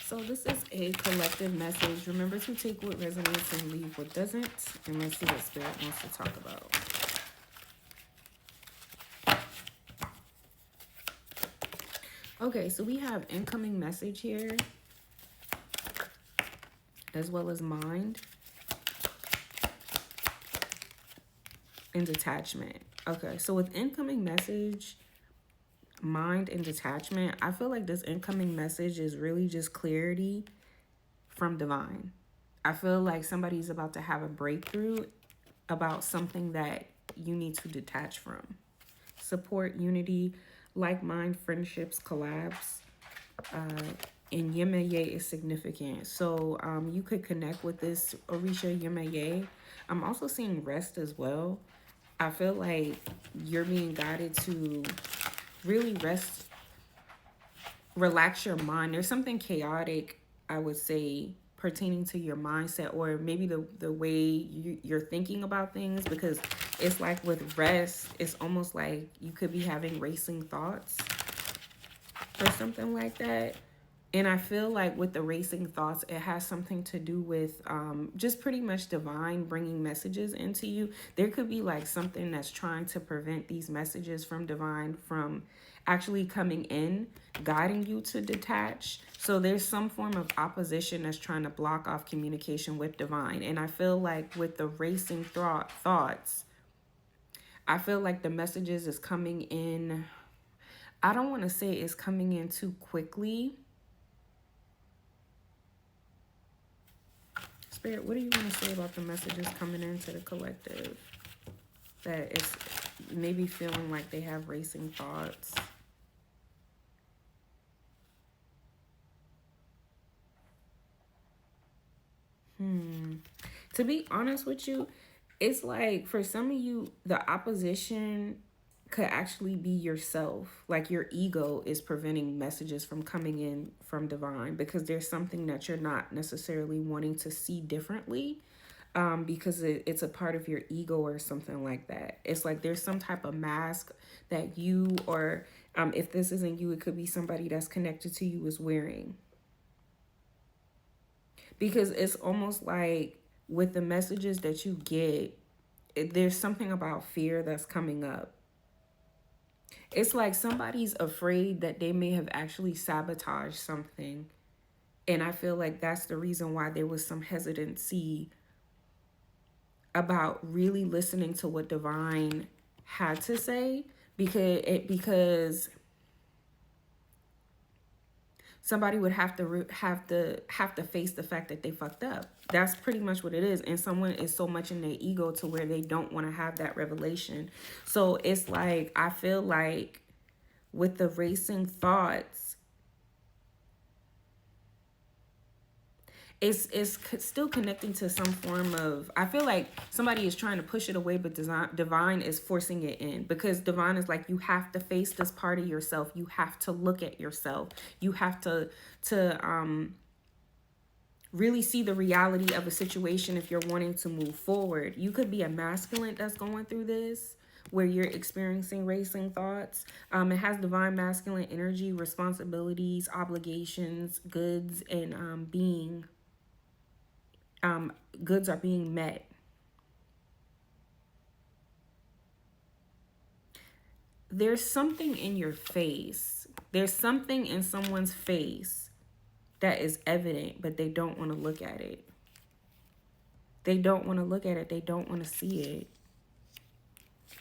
So this is a collective message. Remember to take what resonates and leave what doesn't. And let's see what Spirit wants to talk about. Okay, so we have incoming message here, as well as mind and detachment. Okay, so with incoming message, mind and detachment, I feel like this incoming message is really just clarity from divine. I feel like somebody's about to have a breakthrough about something that you need to detach from. Support, unity, like-mind friendships, collabs, and Yemaye is significant. So you could connect with this Orisha Yemaye. I'm also seeing rest as well. I feel like you're being guided to really rest, relax your mind. There's something chaotic, I would say, pertaining to your mindset, or maybe the way you're thinking about things, because it's like with rest, it's almost like you could be having racing thoughts or something like that. And I feel like with the racing thoughts, it has something to do with just pretty much divine bringing messages into you. There could be like something that's trying to prevent these messages from divine from actually coming in, guiding you to detach. So there's some form of opposition that's trying to block off communication with divine. And I feel like with the racing thoughts, I feel like the messages is coming in. I don't want to say it's coming in too quickly. Spirit, what do you want to say about the messages coming into the collective? That it's maybe feeling like they have racing thoughts. To be honest with you, it's like for some of you, the opposition could actually be yourself. Like your ego is preventing messages from coming in from divine, because there's something that you're not necessarily wanting to see differently, because it's a part of your ego or something like that. It's like there's some type of mask that you, or if this isn't you, it could be somebody that's connected to you is wearing. Because it's almost like with the messages that you get, there's something about fear that's coming up. It's like somebody's afraid that they may have actually sabotaged something. And I feel like that's the reason why there was some hesitancy about really listening to what divine had to say, because somebody would have to face the fact that they fucked up. That's pretty much what it is. And someone is so much in their ego to where they don't want to have that revelation. So it's like, I feel like with the racing thoughts, it's still connecting to some form of, I feel like somebody is trying to push it away, but divine is forcing it in, because divine is like, you have to face this part of yourself. You have to look at yourself. You have to really see the reality of a situation if you're wanting to move forward. You could be a masculine that's going through this, where you're experiencing racing thoughts. It has divine masculine energy, responsibilities, obligations, goods, and goods are being met. There's something in your face. There's something in someone's face that is evident, but they don't want to look at it. They don't want to look at it. They don't want to see it.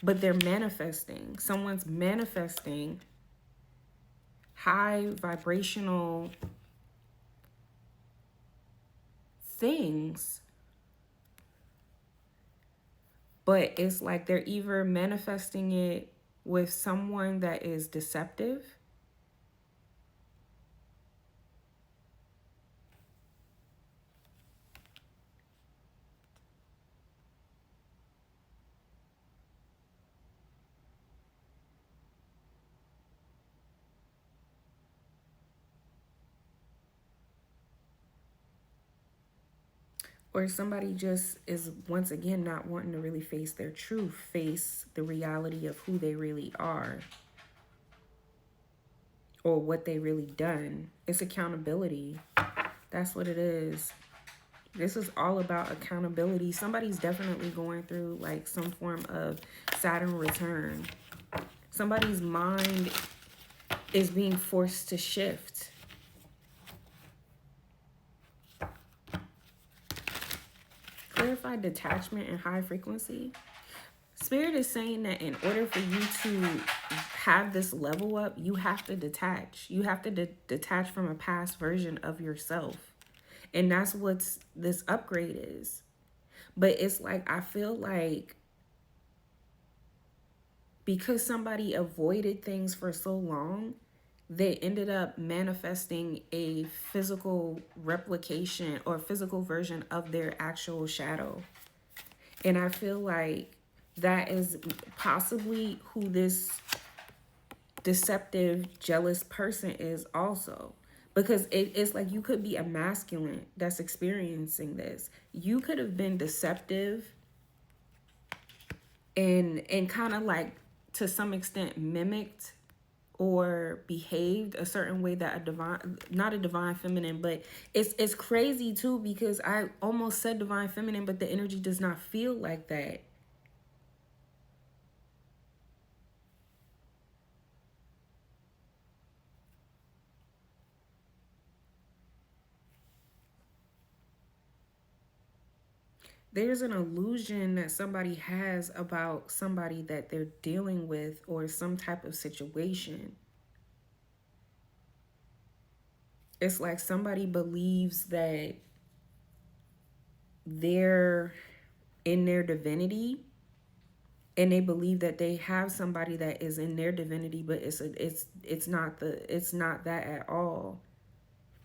But they're manifesting. Someone's manifesting high vibrational things, but it's like they're either manifesting it with someone that is deceptive, or somebody just is once again not wanting to really face their truth, face the reality of who they really are. or what they really done. It's accountability. That's what it is. This is all about accountability. Somebody's definitely going through like some form of Saturn return. Somebody's mind is being forced to shift. Clarified detachment and high frequency. Spirit is saying that in order for you to have this level up, you have to detach. You have to detach from a past version of yourself. And that's what this upgrade is. But it's like, I feel like because somebody avoided things for so long, they ended up manifesting a physical replication or physical version of their actual shadow. And I feel like that is possibly who this deceptive, jealous person is also. Because it's like you could be a masculine that's experiencing this. You could have been deceptive and kind of like to some extent mimicked or behaved a certain way that a divine, not a divine feminine, but it's crazy too, because I almost said divine feminine, but the energy does not feel like that. There's an illusion that somebody has about somebody that they're dealing with or some type of situation. It's like somebody believes that they're in their divinity, and they believe that they have somebody that is in their divinity, but it's not that at all.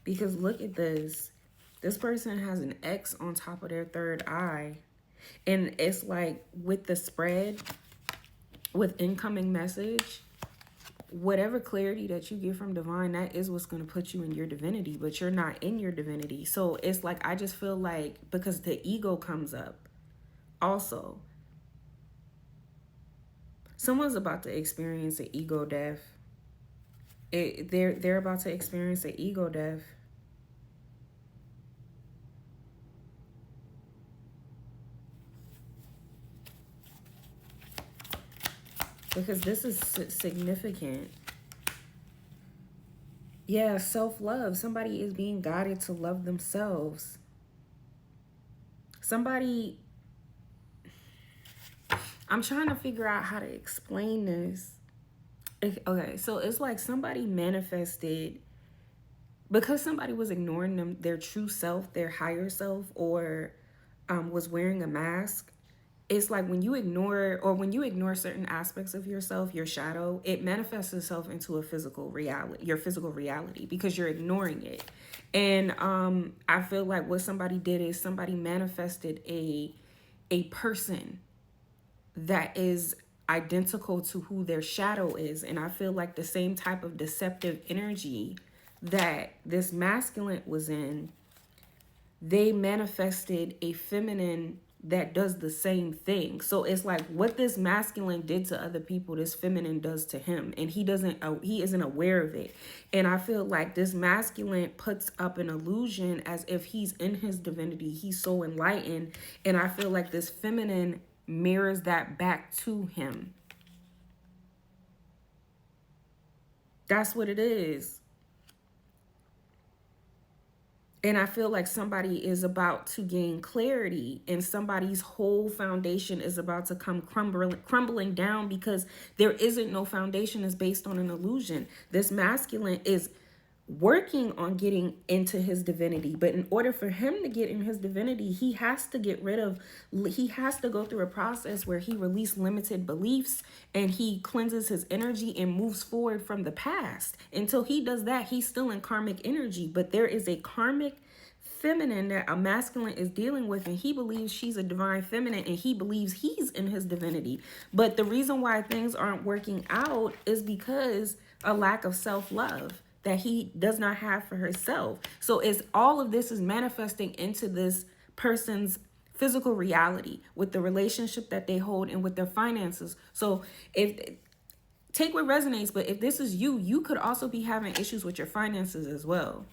Because look at this. This person has an X on top of their third eye. And it's like with the spread, with incoming message, whatever clarity that you get from divine, that is what's going to put you in your divinity, but you're not in your divinity. So it's like, I just feel like, because the ego comes up also, someone's about to experience an ego death. They're about to experience an ego death. Because this is significant. Yeah, self-love. Somebody is being guided to love themselves. Somebody, I'm trying to figure out how to explain this. Okay, so it's like somebody manifested because somebody was ignoring them, their true self, their higher self, or was wearing a mask. It's like when you ignore certain aspects of yourself, your shadow, it manifests itself into a physical reality, your physical reality, because you're ignoring it. And I feel like what somebody did is somebody manifested a person that is identical to who their shadow is. And I feel like the same type of deceptive energy that this masculine was in, they manifested a feminine that does the same thing. So it's like what this masculine did to other people, this feminine does to him, and he isn't aware of it. And I feel like this masculine puts up an illusion as if he's in his divinity, he's so enlightened, and I feel like this feminine mirrors that back to him. That's what it is. And I feel like somebody is about to gain clarity, and somebody's whole foundation is about to come crumbling down, because there isn't no foundation. Is based on an illusion. This masculine is working on getting into his divinity, but in order for him to get in his divinity, he has to go through a process where he releases limited beliefs and he cleanses his energy and moves forward from the past. Until he does that, he's still in karmic energy, but there is a karmic feminine that a masculine is dealing with, and he believes she's a divine feminine, and he believes he's in his divinity. But the reason why things aren't working out is because a lack of self-love that he does not have for herself. So it's all of this is manifesting into this person's physical reality with the relationship that they hold and with their finances. So if take what resonates. But if this is you, you could also be having issues with your finances as well.